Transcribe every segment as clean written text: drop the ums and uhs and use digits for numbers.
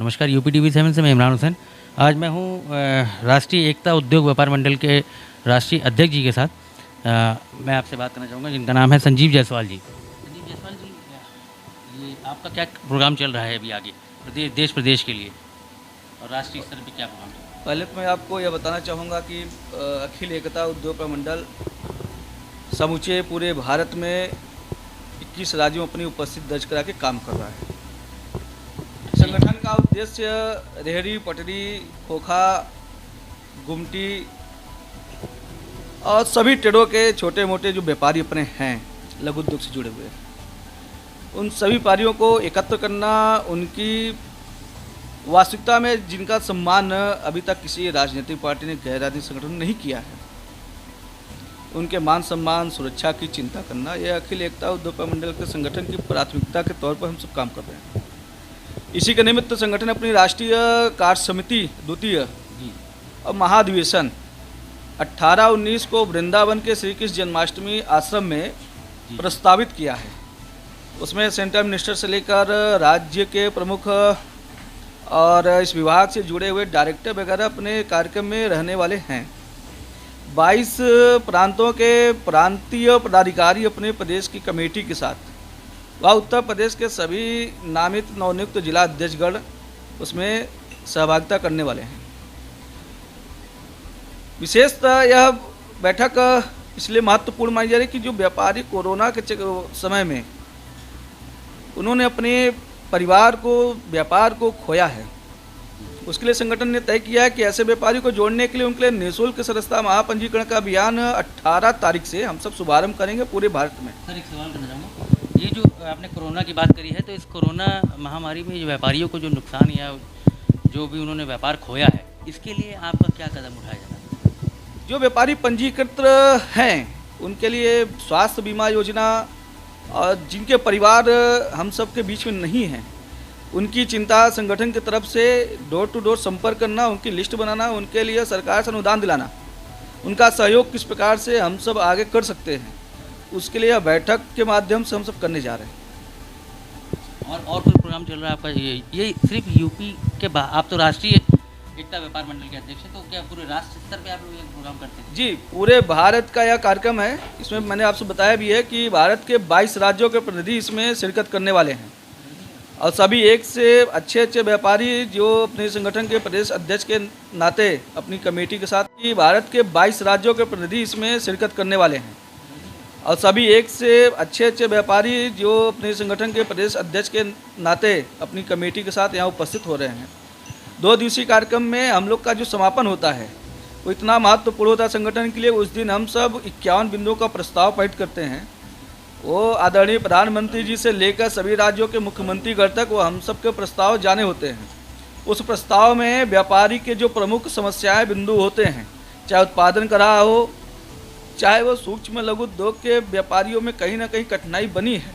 नमस्कार, UP TV 7 से मैं इमरान हुसैन। आज मैं हूँ राष्ट्रीय एकता उद्योग व्यापार मंडल के राष्ट्रीय अध्यक्ष जी के साथ। मैं आपसे बात करना चाहूँगा जिनका नाम है संजीव जायसवाल जी। संजीव जायसवाल जी, ये आपका क्या प्रोग्राम चल रहा है अभी आगे देश प्रदेश के लिए, और राष्ट्रीय स्तर पर क्या प्रोग्राम चल रहा है? पहले तो मैं आपको यह बताना चाहूँगा कि अखिल एकता उद्योग प्रमंडल समूचे पूरे भारत में 21 राज्यों में अपनी उपस्थिति दर्ज करा के काम कर रहा है। संगठन का उद्देश्य रेहड़ी, पटरी, खोखा, गुमटी और सभी ट्रेडों के छोटे मोटे जो व्यापारी अपने हैं लघु उद्योग से जुड़े हुए, उन सभी व्यापारियों को एकत्र करना, उनकी वास्तविकता में जिनका सम्मान अभी तक किसी राजनीतिक पार्टी ने, गैर राजनीतिक संगठन ने नहीं किया है, उनके मान सम्मान, सुरक्षा की चिंता करना, यह अखिल एकता उद्योग प्रमंडल के संगठन की प्राथमिकता के तौर पर हम सब काम कर रहे हैं। इसी के निमित्त संगठन अपनी राष्ट्रीय कार्य समिति द्वितीय और महाधिवेशन 18-19 को वृंदावन के श्री कृष्ण जन्माष्टमी आश्रम में प्रस्तावित किया है। उसमें सेंट्रल मिनिस्टर से लेकर राज्य के प्रमुख और इस विभाग से जुड़े हुए डायरेक्टर वगैरह अपने कार्यक्रम में रहने वाले हैं। 22 प्रांतों के प्रांतीय पदाधिकारी अपने प्रदेश की कमेटी के साथ व उत्तर प्रदेश के सभी नामित नवनियुक्त जिला अध्यक्षगण उसमें सहभागिता करने वाले हैं। विशेषतः यह बैठक इसलिए महत्वपूर्ण मानी जा रही है कि जो व्यापारी कोरोना के समय में उन्होंने अपने परिवार को, व्यापार को खोया है, उसके लिए संगठन ने तय किया है कि ऐसे व्यापारी को जोड़ने के लिए उनके लिए निःशुल्क सदस्यता महापंजीकरण का अभियान 18 तारीख से हम सब शुभारंभ करेंगे पूरे भारत में। सर, एक सवाल करना चाहूँगा, ये जो आपने कोरोना की बात करी है, तो इस कोरोना महामारी में जो व्यापारियों को जो नुकसान या जो भी उन्होंने व्यापार खोया है, इसके लिए आपका क्या कदम उठाया जा रहा है? जो व्यापारी पंजीकृत हैं उनके लिए स्वास्थ्य बीमा योजना, और जिनके परिवार हम सब के बीच में नहीं हैं उनकी चिंता संगठन की तरफ से डोर टू डोर संपर्क करना, उनकी लिस्ट बनाना, उनके लिए सरकार से अनुदान दिलाना, उनका सहयोग किस प्रकार से हम सब आगे कर सकते हैं, उसके लिए बैठक के माध्यम से हम सब करने जा रहे हैं। और कोई प्रोग्राम चल रहा है आपका? ये सिर्फ यूपी के आप तो राष्ट्रीय एकता व्यापार मंडल के अध्यक्ष हैं, तो क्या पूरे राष्ट्र स्तर पे आप लोग ये प्रोग्राम करते हैं? जी, पूरे भारत का यह कार्यक्रम है। इसमें मैंने आपसे बताया भी है कि भारत के 22 राज्यों के प्रतिनिधि इसमें शिरकत करने वाले हैं, और सभी एक से अच्छे व्यापारी जो अपने संगठन के प्रदेश अध्यक्ष के नाते अपनी कमेटी के साथ, कि भारत के 22 राज्यों के प्रतिनिधि इसमें शिरकत करने वाले हैं, और सभी एक से अच्छे व्यापारी जो अपने संगठन के प्रदेश अध्यक्ष के नाते अपनी कमेटी के साथ यहाँ उपस्थित हो रहे हैं। 2 दिवसीय कार्यक्रम में हम लोग का जो समापन होता है वो इतना महत्वपूर्ण होता है संगठन के लिए। उस दिन हम सब 51 बिंदुओं का प्रस्ताव पारित करते हैं। वो आदरणीय प्रधानमंत्री जी से लेकर सभी राज्यों के मुख्यमंत्रीगण तक वो हम सब के प्रस्ताव जाने होते हैं। उस प्रस्ताव में व्यापारी के जो प्रमुख समस्याएं बिंदु होते हैं, चाहे उत्पादन कर रहा हो, चाहे वो सूक्ष्म लघु उद्योग के व्यापारियों में कहीं ना कहीं कठिनाई बनी है,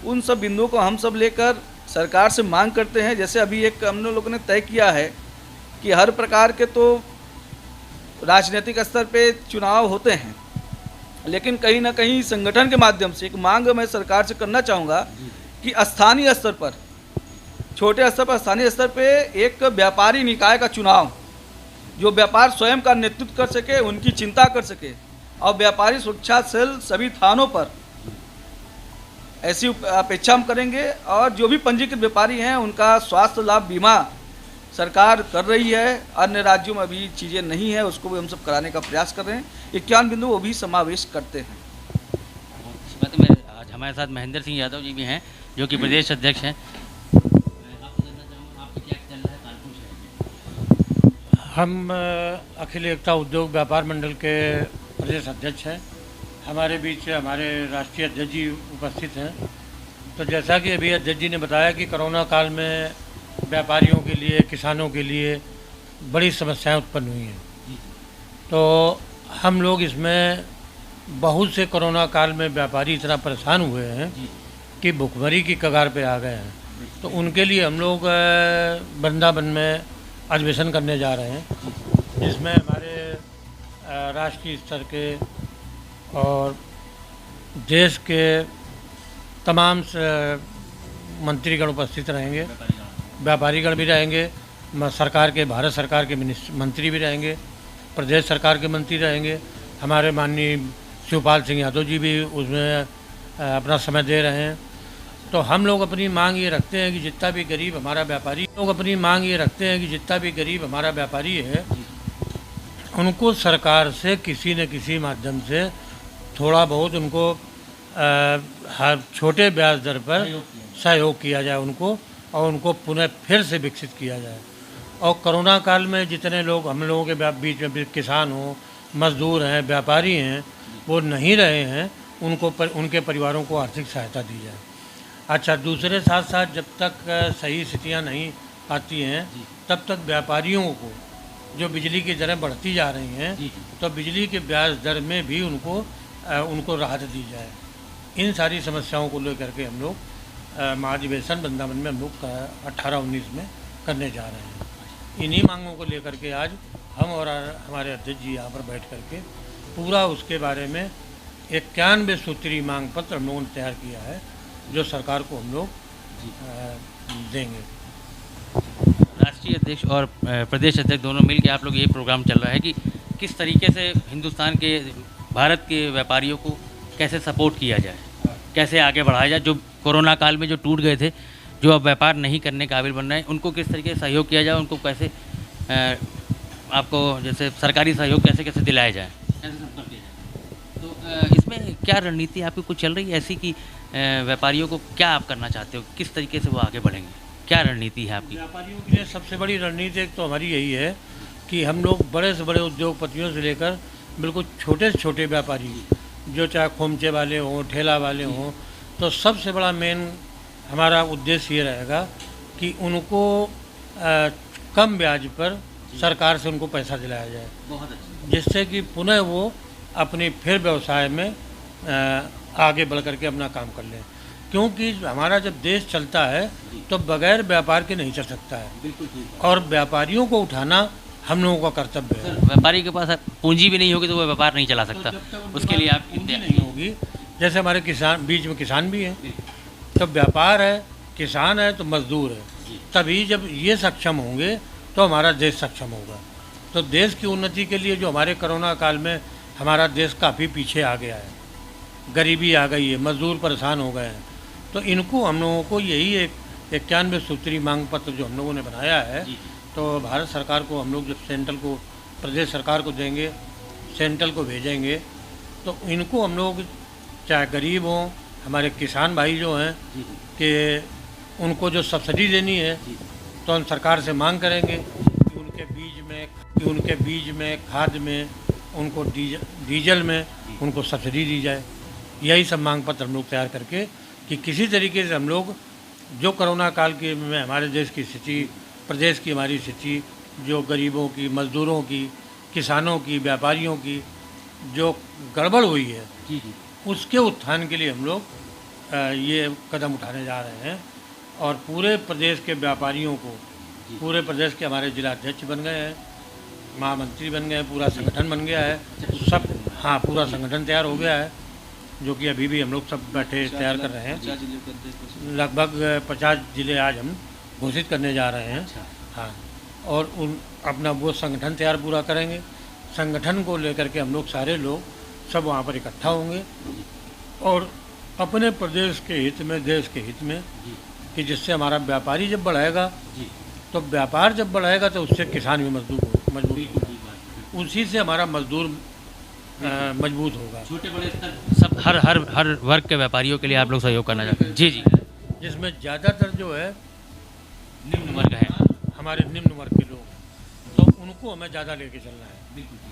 उन सब बिंदुओं को हम सब लेकर सरकार से मांग करते हैं। जैसे अभी एक हम लोगों ने तय किया है कि हर प्रकार के तो राजनीतिक स्तर पे चुनाव होते हैं, लेकिन कहीं ना कहीं संगठन के माध्यम से एक मांग मैं सरकार से करना चाहूँगा कि स्थानीय स्तर पर, छोटे स्तर पर, स्थानीय स्तर पे एक व्यापारी निकाय का चुनाव, जो व्यापार स्वयं का नेतृत्व कर सके, उनकी चिंता कर सके, और व्यापारी सुरक्षा सेल सभी थानों पर, ऐसी अपेक्षा हम करेंगे। और जो भी पंजीकृत व्यापारी हैं उनका स्वास्थ्य लाभ बीमा सरकार कर रही है, अन्य राज्यों में अभी चीज़ें नहीं है, उसको भी हम सब कराने का प्रयास कर रहे हैं। 51 बिंदु वो भी समावेश करते हैं। मेरे आज हमारे साथ महेंद्र सिंह यादव जी भी हैं, जो कि प्रदेश अध्यक्ष हैं। हम अखिल एकता उद्योग व्यापार मंडल के प्रदेश अध्यक्ष हैं। हमारे बीच हमारे राष्ट्रीय अध्यक्ष जी उपस्थित हैं। तो जैसा कि अभी अध्यक्ष जी ने बताया कि कोरोना काल में व्यापारियों के लिए, किसानों के लिए बड़ी समस्याएं उत्पन्न हुई हैं, तो हम लोग इसमें बहुत से कोरोना काल में व्यापारी इतना परेशान हुए हैं कि भुखमरी की कगार पे आ गए हैं। तो उनके लिए हम लोग वृंदावन में अधिवेशन करने जा रहे हैं, जिसमें हमारे राष्ट्रीय स्तर के और देश के तमाम मंत्रीगण उपस्थित रहेंगे, व्यापारीगण भी रहेंगे, सरकार के, भारत सरकार के मंत्री भी रहेंगे, प्रदेश सरकार के मंत्री रहेंगे, हमारे माननीय शिवपाल सिंह यादव जी भी उसमें अपना समय दे रहे हैं। तो हम लोग अपनी मांग ये रखते हैं कि जितना भी गरीब हमारा व्यापारी है उनको सरकार से किसी न किसी माध्यम से थोड़ा बहुत उनको छोटे ब्याज दर पर सहयोग किया जाए उनको, और उनको पुनः फिर से विकसित किया जाए। और कोरोना काल में जितने लोग हम लोगों के बीच में किसान हो, मजदूर हैं, व्यापारी हैं, वो नहीं रहे हैं, उनके परिवारों को आर्थिक सहायता दी जाए। अच्छा, दूसरे साथ साथ जब तक सही स्थितियां नहीं आती हैं तब तक व्यापारियों को जो बिजली की दरें बढ़ती जा रही हैं तो बिजली के ब्याज दर में भी उनको राहत दी जाए। इन सारी समस्याओं को लेकर के हम लोग महाधिवेशन वृंदावन में हम लोग 18-19 में करने जा रहे हैं। इन्हीं मांगों को लेकर के आज हम और हमारे अध्यक्ष जी यहाँ पर बैठ करके पूरा उसके बारे में 91 सूत्री मांग पत्र हम लोगों ने तैयार किया है, जो सरकार को हम लोग देंगे। राष्ट्रीय अध्यक्ष और प्रदेश अध्यक्ष दोनों मिलकर आप लोग ये प्रोग्राम चल रहा है कि किस तरीके से हिंदुस्तान के, भारत के व्यापारियों को कैसे सपोर्ट किया जाए, कैसे आगे बढ़ाया जाए। जो कोरोना काल में जो टूट गए थे, जो अब व्यापार नहीं करने काबिल बन रहे हैं, उनको किस तरीके से सहयोग किया जाए, उनको कैसे आपको जैसे सरकारी सहयोग कैसे कैसे दिलाया जाए, कैसे संपर्क किया जाए। तो इसमें क्या रणनीति आपकी कुछ चल रही है ऐसी कि व्यापारियों को क्या आप करना चाहते हो, किस तरीके से वो आगे बढ़ेंगे, क्या रणनीति है आपकी? व्यापारियों के लिए सबसे बड़ी रणनीति एक तो हमारी यही है कि हम लोग बड़े से बड़े उद्योगपतियों से लेकर बिल्कुल छोटे से छोटे व्यापारी, जो चाहे खोमचे वाले हों, ठेला वाले हों, तो सबसे बड़ा मेन हमारा उद्देश्य ये रहेगा कि उनको कम ब्याज पर सरकार से उनको पैसा दिलाया जाए, बहुत अच्छा, जिससे कि पुनः वो अपनी फिर व्यवसाय में आगे बढ़ करके अपना काम कर लें। क्योंकि हमारा जब देश चलता है तो बगैर व्यापार के नहीं चल सकता है। बिल्कुल ठीक। और व्यापारियों को उठाना हम लोगों का कर्तव्य है। व्यापारी के पास पूंजी भी नहीं होगी तो वो व्यापार नहीं चला सकता, उसके लिए आप पूंजी नहीं होगी। जैसे हमारे किसान, बीच में किसान भी हैं, तो व्यापार है, किसान है, तो मजदूर है, तभी जब ये सक्षम होंगे तो हमारा देश सक्षम होगा। तो देश की उन्नति के लिए जो हमारे कोरोना काल में हमारा देश काफ़ी पीछे आ गया है, गरीबी आ गई है, मजदूर परेशान हो गए हैं, तो इनको हम लोगों को यही एक 91 सूत्री मांग पत्र जो हम लोगों ने बनाया है, तो भारत सरकार को हम लोग जब सेंट्रल को, प्रदेश सरकार को देंगे, सेंट्रल को भेजेंगे, तो इनको हम लोग चाहे गरीब हों, हमारे किसान भाई जो हैं कि उनको जो सब्सिडी देनी है तो हम सरकार से मांग करेंगे कि उनके बीज में, खाद में, उनको डीजल में उनको सब्सिडी दी जाए। यही सब मांग पत्र हम लोग तैयार करके कि किसी तरीके से हम लोग जो कोरोना काल के में हमारे देश की स्थिति, प्रदेश की हमारी स्थिति, जो गरीबों की, मजदूरों की, किसानों की, व्यापारियों की जो गड़बड़ हुई है, उसके उत्थान के लिए हम लोग ये कदम उठाने जा रहे हैं। और पूरे प्रदेश के व्यापारियों को, पूरे प्रदेश के हमारे जिलाध्यक्ष बन गए हैं, महामंत्री बन गए हैं, पूरा संगठन बन गया है, सब, हाँ, पूरा संगठन तैयार हो गया है, जो कि अभी भी हम लोग सब बैठे तैयार कर रहे हैं। लगभग 50 जिले आज हम घोषित करने जा रहे हैं। हाँ, और अपना वो संगठन तैयार पूरा करेंगे। संगठन को लेकर के हम लोग सारे लोग सब वहाँ पर इकट्ठा होंगे और अपने प्रदेश के हित में, देश के हित में, कि जिससे हमारा व्यापारी जब बढ़ाएगा तो व्यापार जब बढ़ाएगा तो उससे किसान भी मजबूत, उसी से हमारा मजदूर मजबूत होगा। छोटे बड़े स्तर सब, हर वर्ग के व्यापारियों के लिए आप लोग सहयोग करना चाहते हैं? जी, जिसमें ज़्यादातर जो है निम्न वर्ग है, हमारे निम्न वर्ग के लोग, तो उनको हमें ज़्यादा लेके चलना है।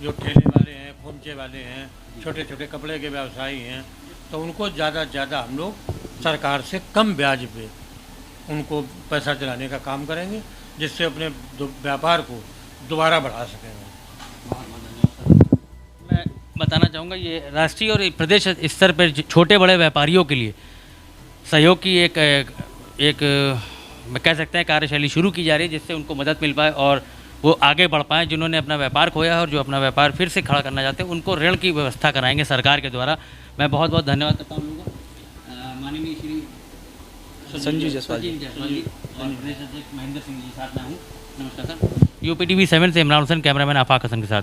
जो ठेले वाले हैं, खोमचे वाले हैं, छोटे छोटे कपड़े के व्यवसायी हैं, तो उनको ज़्यादा से ज़्यादा हम लोग सरकार से कम ब्याज पे उनको पैसा चलाने का काम करेंगे, जिससे अपने व्यापार को दोबारा बढ़ा सकेंगे। मैं बताना चाहूँगा ये राष्ट्रीय और प्रदेश स्तर पर छोटे बड़े व्यापारियों के लिए सहयोग की एक मैं कह सकते हैं कार्यशैली शुरू की जा रही है, जिससे उनको मदद मिल पाए और वो आगे बढ़ पाएँ। जिन्होंने अपना व्यापार खोया है और जो अपना व्यापार फिर से खड़ा करना चाहते हैं, उनको ऋण की व्यवस्था कराएंगे सरकार के द्वारा। मैं बहुत बहुत धन्यवाद करता हूँ माननीय श्री संजीव जायसवाल जी। और प्रदेश अध्यक्ष महेंद्र सिंह जी साथ में हूँ। नमस्कार सर। UPTV 7 से इमरान हुसैन, कैमरामैन आफाक हसन के साथ।